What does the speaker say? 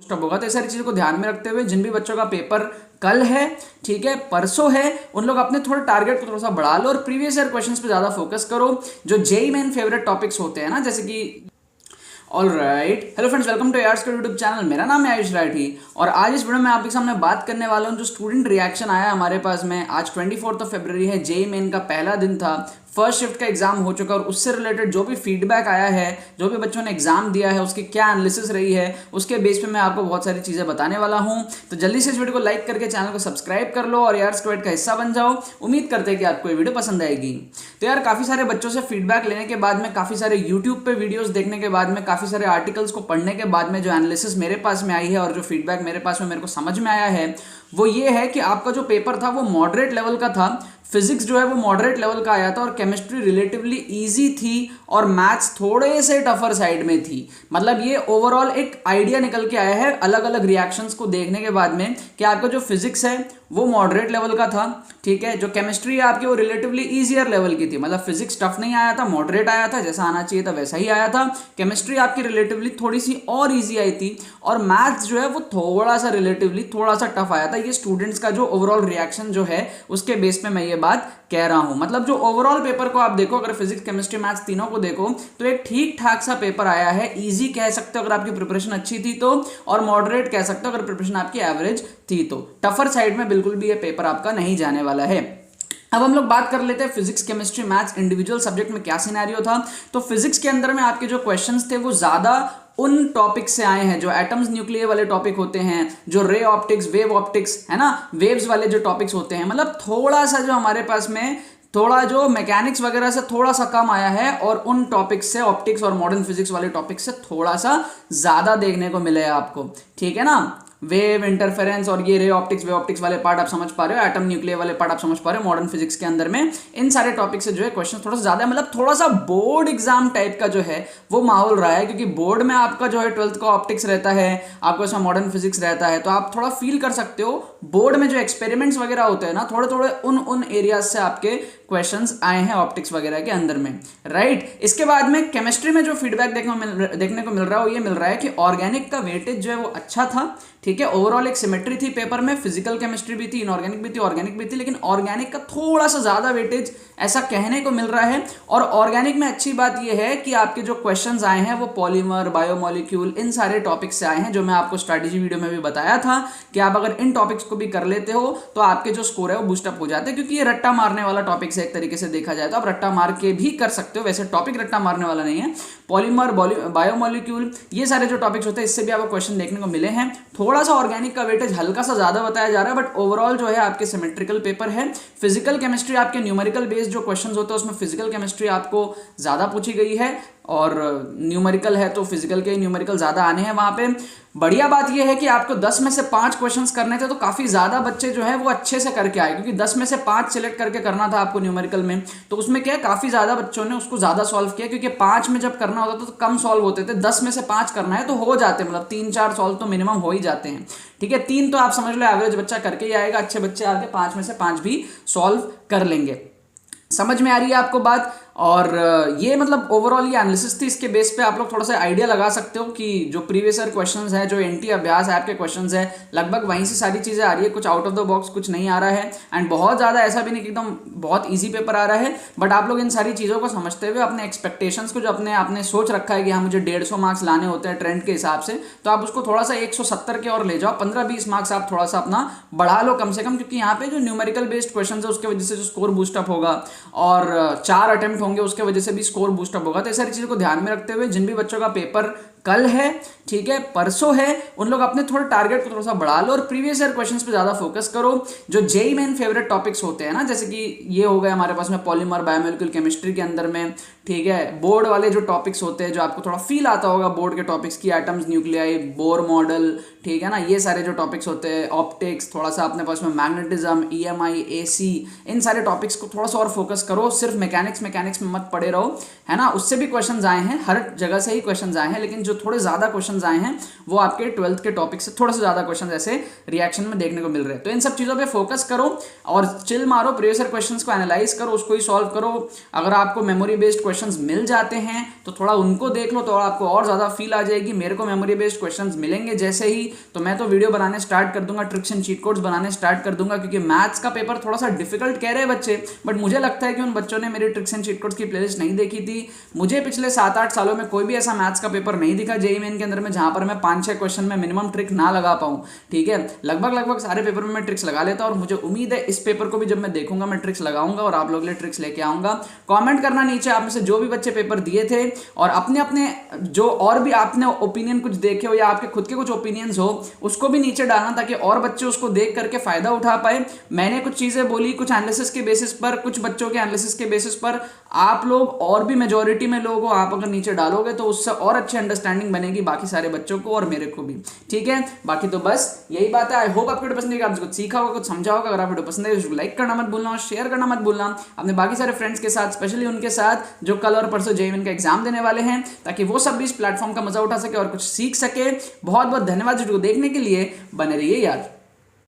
Stop होगा। तो ये सारी चीज़ों को ध्यान में रखते हुए जिन भी बच्चों का पेपर कल है, ठीक है, परसों है, उन लोग अपने थोड़े टारगेट को थोड़ा सा बढ़ा लो और प्रीवियस ईयर क्वेश्चंस पे ज़्यादा फोकस करो। जो जेई मेन फेवरेट टॉपिक्स होते हैं ना, जैसे कि all right, hello friends, welcome to यार्स का यूट्यूब चैनल। मेरा नाम है आयुष राठी और आज इस वीडियो में आपके सामने बात करने वाला हूँ जो स्टूडेंट रिएक्शन आया हमारे पास में। आज 24 फरवरी है, जेई मेन का पहला दिन था, फर्स्ट शिफ्ट का एग्जाम हो चुका और उससे रिलेटेड जो भी फीडबैक आया है, जो भी बच्चों ने एग्जाम दिया है, उसकी क्या एनालिसिस रही है, उसके बेस पे मैं आपको बहुत सारी चीज़ें बताने वाला हूँ। तो जल्दी से इस वीडियो को लाइक करके चैनल को सब्सक्राइब कर लो और यार स्क्वाड का हिस्सा बन जाओ। उम्मीद करते हैं कि आपको ये वीडियो पसंद आएगी। तो यार काफ़ी सारे बच्चों से फीडबैक लेने के बाद में, काफ़ी सारे यूट्यूब पे वीडियोस देखने के बाद में, काफ़ी सारे आर्टिकल्स को पढ़ने के बाद में जो एनालिसिस मेरे पास में आई है और जो फीडबैक मेरे पास में मेरे को समझ में आया है वो ये है कि आपका जो पेपर था वो मॉडरेट लेवल का था। फिजिक्स जो है वो मॉडरेट लेवल का आया था और केमिस्ट्री रिलेटिवली इजी थी और मैथ्स थोड़े से टफर साइड में थी। मतलब ये ओवरऑल एक आइडिया निकल के आया है अलग अलग रिएक्शंस को देखने के बाद में कि आपका जो फिजिक्स है वो मॉडरेट लेवल का था, ठीक है, जो केमिस्ट्री है आपकी वो रिलेटिवली ईजियर लेवल की थी। मतलब फिजिक्स टफ नहीं आया था, मॉडरेट आया था, जैसा आना चाहिए था वैसा ही आया था। केमिस्ट्री आपकी रिलेटिवली थोड़ी सी और ईजी आई थी और मैथ्स जो है वो थोड़ा सा रिलेटिवली थोड़ा सा टफ आया था। ये स्टूडेंट्स का जो ओवरऑल रिएक्शन जो है उसके बेस पे मैं ये बात कह रहा हूं। मतलब जो ओवरऑल पेपर को आप देखो, अगर फिजिक्स केमिस्ट्री मैथ्स तीनों को देखो तो एक ठीक ठाक सा पेपर आया है। इजी कह सकते हो अगर आपकी प्रिपरेशन अच्छी थी तो, और मॉडरेट कह सकते हो अगर प्रिपरेशन आपकी एवरेज थी तो। टफर साइड में बिल्कुल भी ये पेपर आपका नहीं जाने वाला है। अब हम लोग बात कर लेते हैं physics chemistry maths individual subject में क्या सिनेरियो था। तो फिजिक्स के अंदर में आपके जो क्वेश्चंस थे वो ज्यादा उन टॉपिक से आए हैं जो एटम्स न्यूक्लियर वाले टॉपिक होते हैं, जो रे ऑप्टिक्स वेव ऑप्टिक्स है ना, वेव्स वाले जो टॉपिक्स होते हैं। मतलब थोड़ा सा जो हमारे पास में थोड़ा जो मैकेनिक्स वगैरह से थोड़ा सा कम आया है और उन टॉपिक्स से, ऑप्टिक्स और मॉडर्न फिजिक्स वाले टॉपिक्स से थोड़ा सा ज्यादा देखने को मिले आपको, ठीक है ना। वेव इंटरफेरेंस और ये रे ऑप्टिक्स वे ऑप्टिक्स वाले पार्ट आप समझ पा रहे हो, एटम न्यूक्लियर वाले पार्ट आप समझ पा रहे हो, मॉडर्न फिजिक्स के अंदर में इन सारे टॉपिक से जो है क्वेश्चन थोड़ा सा ज्यादा, मतलब थोड़ा सा बोर्ड एग्जाम टाइप का जो है वो माहौल रहा है। क्योंकि बोर्ड में आपका जो है 12th का ऑप्टिक्स रहता है, आपको इसमें मॉडर्न फिजिक्स रहता है, तो आप थोड़ा फील कर सकते हो बोर्ड में जो एक्सपेरिमेंट्स वगैरह होते हैं ना, थोड़े थोड़े उन एरियाज से आपके क्वेश्चंस आए हैं ऑप्टिक्स वगैरह के अंदर में, राइट। इसके बाद में केमिस्ट्री में जो फीडबैक देखने को मिल रहा है वो ये मिल रहा है कि ऑर्गेनिक का वेटेज जो है वो अच्छा था, ठीक है। ओवरऑल एक सिमेट्री थी पेपर में, फिजिकल केमिस्ट्री भी थी, इनऑर्गेनिक भी थी, ऑर्गेनिक भी थी, लेकिन ऑर्गेनिक का थोड़ा सा ज्यादा वेटेज ऐसा कहने को मिल रहा है। और ऑर्गेनिक में अच्छी बात यह है कि आपके जो क्वेश्चंस आए हैं वो पॉलीमर, बायोमोलिक्यूल, इन सारे टॉपिक्स से आए हैं, जो मैं आपको स्ट्रैटेजी वीडियो में भी बताया था कि आप अगर इन टॉपिक्स को भी कर लेते हो तो आपके जो स्कोर है वो बूस्टअप हो जाते हैं। क्योंकि ये रट्टा मारने वाला टॉपिक है एक तरीके से देखा जाए तो, आप रट्टा मार के भी कर सकते हो, वैसे टॉपिक रट्टा मारने वाला नहीं है। पॉलीमर, बायोमोलिक्यूल, ये सारे जो टॉपिक्स होते हैं इससे भी आपको क्वेश्चन देखने को मिले हैं। थोड़ा सा ऑर्गेनिक का वेटेज हल्का सा ज्यादा बताया जा रहा है, बट ओवरऑल जो है आपके सिमेट्रिकल पेपर है। फिजिकल केमिस्ट्री आपके न्यूमेरिकल बेस्ड जो क्वेश्चंस होते हैं उसमें फिजिकल केमिस्ट्री आपको ज्यादा पूछी गई है और न्यूमेरिकल है तो फिजिकल के न्यूमेरिकल ज्यादा आने हैं वहां पे। बढ़िया बात यह है कि आपको 10 में से 5 क्वेश्चंस करने थे तो काफी ज्यादा बच्चे जो है वो अच्छे से करके आए, क्योंकि 10 में से 5 सिलेक्ट करके करना था आपको न्यूमेरिकल में। तो उसमें क्या है, काफी ज्यादा बच्चों ने उसको ज्यादा सॉल्व किया, क्योंकि 5 में जब करना होता था तो कम सॉल्व होते थे, 10 में से 5 करना है तो हो जाते, मतलब 3-4 सॉल्व तो मिनिमम हो ही जाते हैं, ठीक है। 3 तो आप समझ लो एवरेज बच्चा करके ही आएगा, अच्छे बच्चे आके 5 में से 5 भी सॉल्व कर लेंगे। समझ में आ रही है आपको बात। और ये मतलब ओवरऑल ये एनालिसिस थी, इसके बेस पे आप लोग थोड़ा सा आइडिया लगा सकते हो कि जो प्रीवियस ईयर क्वेश्चंस है, जो एनटी अभ्यास ऐप के क्वेश्चंस है, लगभग वहीं से सारी चीजें आ रही है, कुछ आउट ऑफ द बॉक्स कुछ नहीं आ रहा है। एंड बहुत ज्यादा ऐसा भी नहीं कि एकदम बहुत ईजी पेपर आ रहा है, बट आप लोग इन सारी चीजों को समझते हुए अपने एक्सपेक्टेशंस को जो आपने सोच रखा है कि हाँ मुझे 150 मार्क्स लाने होते हैं ट्रेंड के हिसाब से, तो आप उसको थोड़ा सा 170 के और ले जाओ, 15-20 मार्क्स आप थोड़ा सा अपना बढ़ा लो कम से कम। क्योंकि यहाँ पे जो न्यूमेरिकल बेस्ड क्वेश्चन है उसके वजह से जो स्कोर बूस्टअप होगा और 4 अटेम्प्ट होंगे उसके वजह से भी स्कोर बूस्टअप होगा। तो ये सारी चीजों को ध्यान में रखते हुए जिन भी बच्चों का पेपर कल है, ठीक है, परसों है, उन लोग अपने थोड़े टारगेट को थोड़ा सा बढ़ा लो और प्रीवियस ईयर क्वेश्चंस पे ज्यादा फोकस करो। जो जेई मेन फेवरेट टॉपिक्स होते हैं ना, जैसे कि ये हो गए हमारे पास में पॉलीमर, बायोमोलिक्यूल केमिस्ट्री के अंदर में, ठीक है। बोर्ड वाले जो टॉपिक्स होते हैं जो आपको थोड़ा फील आता होगा बोर्ड के टॉपिक्स की, एटम्स न्यूक्लियाई, बोर मॉडल, ठीक है ना, ये सारे जो टॉपिक्स होते हैं, ऑप्टिक्स, थोड़ा सा अपने पास में मैग्नेटिज्म, ईएमआई, एसी, इन सारे टॉपिक्स को थोड़ा सा और फोकस करो। सिर्फ मैकेनिक्स में मत पड़े रहो, है ना। उससे भी क्वेश्चन आए हैं, हर जगह से ही क्वेश्चन आए हैं, लेकिन जो थोड़े ज़्यादा क्वेश्चन आए हैं वो आपके 12th के टॉपिक से थोड़ा सा ज़्यादा क्वेश्चन ऐसे रिएक्शन में देखने को मिल रहे हैं। तो इन सब चीज़ों पे फोकस करो और चिल मारो, प्रीवियस ईयर क्वेश्चंस को एनालाइज करो, उसको ही सॉल्व करो। अगर आपको मेमोरी बेस्ड क्वेश्चंस मिल जाते हैं तो थोड़ा उनको देख लो, तो आपको और ज़्यादा फील आ जाएगी मेरे को मेमोरी बेस्ड क्वेश्चंस मिलेंगे जैसे ही तो मैं तो वीडियो बनाने स्टार्ट कर दूंगा, ट्रिक्स एंड चीट कोड्स बनाने स्टार्ट कर दूंगा। क्योंकि मैथ्स का पेपर थोड़ा सा डिफिकल्ट कह रहे हैं बच्चे, बट मुझे लगता है कि उन बच्चों ने मेरी ट्रिक्स एंड चीट कोड्स की प्लेलिस्ट नहीं देखी थी। मुझे पिछले 7-8 सालों में कोई भी ऐसा मैथ्स का पेपर नहीं दिखा जेईई मेन के अंदर में जहां पर मैं 5-6 क्वेश्चन में मिनिमम ट्रिक ना लगा पाऊं। ठीक है, लगभग सारे पेपर में मैं ट्रिक्स लगा लेता हूं और मुझे उम्मीद है इस पेपर को भी जब मैं देखूंगा मैं ट्रिक्स लगाऊंगा और आप लोग के लिए ट्रिक्स लेके आऊंगा। कमेंट करना नीचे आप में से जो भी बच्चे पेपर दिए थे और अपने अपने जो और भी आपने ओपिनियन कुछ देखे हो या आपके खुद के कुछ ओपिनियंस हो उसको भी नीचे डालना ताकि और बच्चे उसको देख करके फायदा उठा पाए। मैंने कुछ चीजें बोली कुछ एनालिसिस के बेसिस पर, कुछ बच्चों के एनालिसिस के बेसिस पर, आप लोग और भी मेजॉरिटी में लोग हो, आप अगर नीचे डालोगे तो उससे और अच्छी अंडरस्टैंडिंग बनेगी बाकी सारे बच्चों को और मेरे को भी। ठीक है, बाकी तो बस यही बात है। आई होप आपको वीडियो पसंद आएगा, आपको कुछ सीखा होगा, कुछ समझा होगा। अगर आप वीडियो पसंद है तो लाइक करना मत भूलना और शेयर करना मत भूलना अपने बाकी सारे फ्रेंड्स के साथ, स्पेशली उनके साथ जो कल और परसों जेईई मेन का एग्जाम देने वाले हैं, ताकि वो सब भी इस प्लेटफॉर्म का मजा उठा सके और कुछ सीख सके। बहुत बहुत धन्यवाद वीडियो को देखने के लिए, बने रहिए यार।